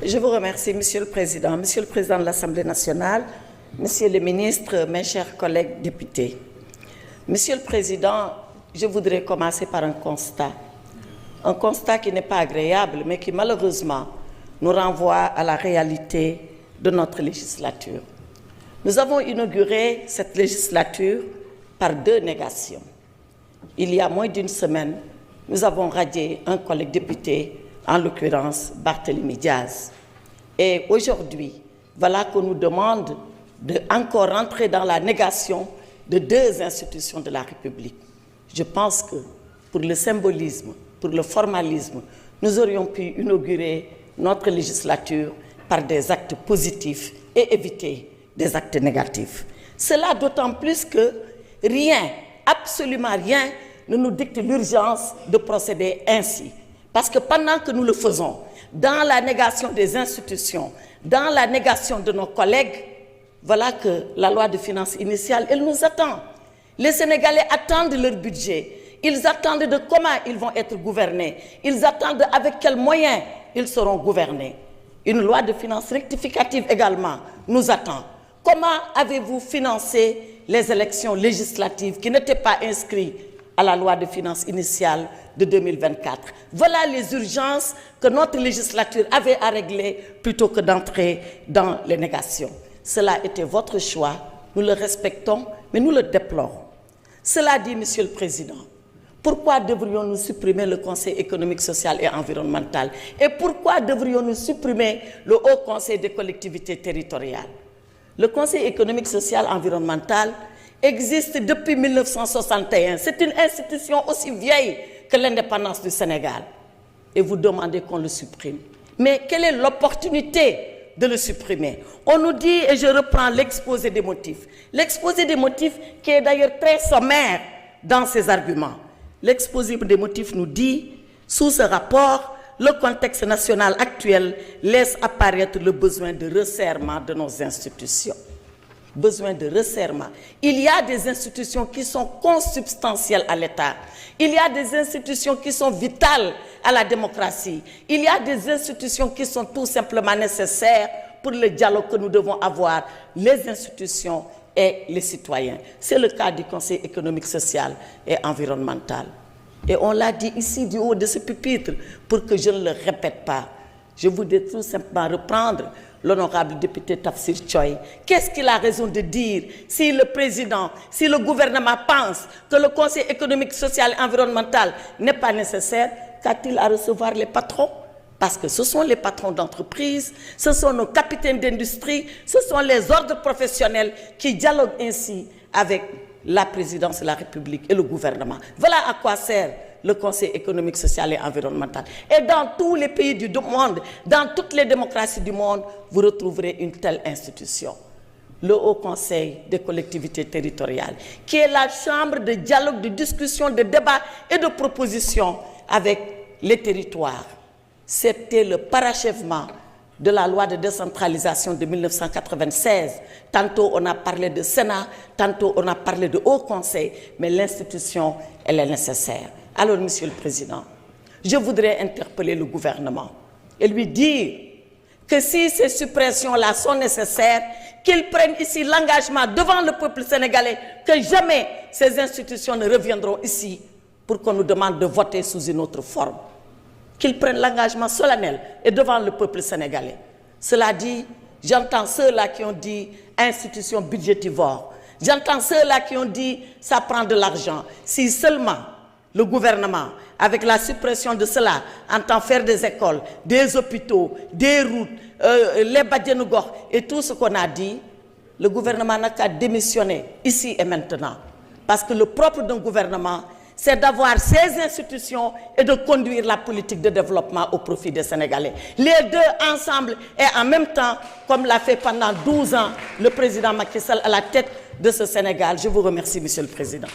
Je vous remercie, Monsieur le Président de l'Assemblée nationale, Monsieur le ministre, mes chers collègues députés. Monsieur le Président, je voudrais commencer par un constat qui n'est pas agréable, mais qui malheureusement nous renvoie à la réalité de notre législature. Nous avons inauguré cette législature par 2 négations. Il y a moins d'une semaine, nous avons radié un collègue député, en l'occurrence Barthélémy Diaz. Et aujourd'hui, voilà qu'on nous demande de encore rentrer dans la négation de 2 institutions de la République. Je pense que pour le symbolisme, pour le formalisme, nous aurions pu inaugurer notre législature par des actes positifs et éviter des actes négatifs. Cela d'autant plus que rien, absolument rien, ne nous dicte l'urgence de procéder ainsi. Parce que pendant que nous le faisons, dans la négation des institutions, dans la négation de nos collègues, voilà que la loi de finances initiale, elle nous attend. Les Sénégalais attendent leur budget. Ils attendent de comment ils vont être gouvernés. Ils attendent avec quels moyens ils seront gouvernés. Une loi de finances rectificative également nous attend. Comment avez-vous financé les élections législatives qui n'étaient pas inscrites à la loi de finances initiale de 2024? Voilà les urgences que notre législature avait à régler plutôt que d'entrer dans les négations. Cela était votre choix, nous le respectons, mais nous le déplorons. Cela dit, Monsieur le Président, pourquoi devrions-nous supprimer le Conseil économique, social et environnemental? Et pourquoi devrions-nous supprimer le Haut Conseil des collectivités territoriales? Le Conseil économique, social et environnemental existe depuis 1961. C'est une institution aussi vieille que l'indépendance du Sénégal. Et vous demandez qu'on le supprime. Mais quelle est l'opportunité de le supprimer? On nous dit, et je reprends l'exposé des motifs. L'exposé des motifs qui est d'ailleurs très sommaire dans ses arguments. L'exposé des motifs nous dit, sous ce rapport, le contexte national actuel laisse apparaître le besoin de resserrement de nos institutions. Besoin de resserrement. Il y a des institutions qui sont consubstantielles à l'État. Il y a des institutions qui sont vitales à la démocratie. Il y a des institutions qui sont tout simplement nécessaires pour le dialogue que nous devons avoir, les institutions et les citoyens. C'est le cas du Conseil économique, social et environnemental. Et on l'a dit ici du haut de ce pupitre pour que je ne le répète pas. Je voudrais tout simplement reprendre l'honorable député Tafsir Choy. Qu'est-ce qu'il a raison de dire si le président, si le gouvernement pense que le Conseil économique, social et environnemental n'est pas nécessaire? Qu'a-t-il à recevoir les patrons? Parce que ce sont les patrons d'entreprise, ce sont nos capitaines d'industrie, ce sont les ordres professionnels qui dialoguent ainsi avec la présidence de la République et le gouvernement. Voilà à quoi sert le Conseil économique, social et environnemental. Et dans tous les pays du monde, dans toutes les démocraties du monde, vous retrouverez une telle institution. Le Haut Conseil des collectivités territoriales, qui est la chambre de dialogue, de discussion, de débat et de proposition avec les territoires. C'était le parachèvement de la loi de décentralisation de 1996. Tantôt on a parlé de Sénat, tantôt on a parlé de Haut Conseil, mais l'institution, elle est nécessaire. Alors, Monsieur le Président, je voudrais interpeller le gouvernement et lui dire que si ces suppressions-là sont nécessaires, qu'ils prennent ici l'engagement devant le peuple sénégalais que jamais ces institutions ne reviendront ici pour qu'on nous demande de voter sous une autre forme. Qu'ils prennent l'engagement solennel et devant le peuple sénégalais. Cela dit, j'entends ceux-là qui ont dit institution budgétivore. J'entends ceux-là qui ont dit ça prend de l'argent. Si seulement le gouvernement, avec la suppression de cela, entend faire des écoles, des hôpitaux, des routes, les Badianougor et tout ce qu'on a dit, le gouvernement n'a qu'à démissionner ici et maintenant. Parce que le propre d'un gouvernement, c'est d'avoir ces institutions et de conduire la politique de développement au profit des Sénégalais. Les deux ensemble et en même temps, comme l'a fait pendant 12 ans le président Macky Sall à la tête de ce Sénégal. Je vous remercie, Monsieur le Président.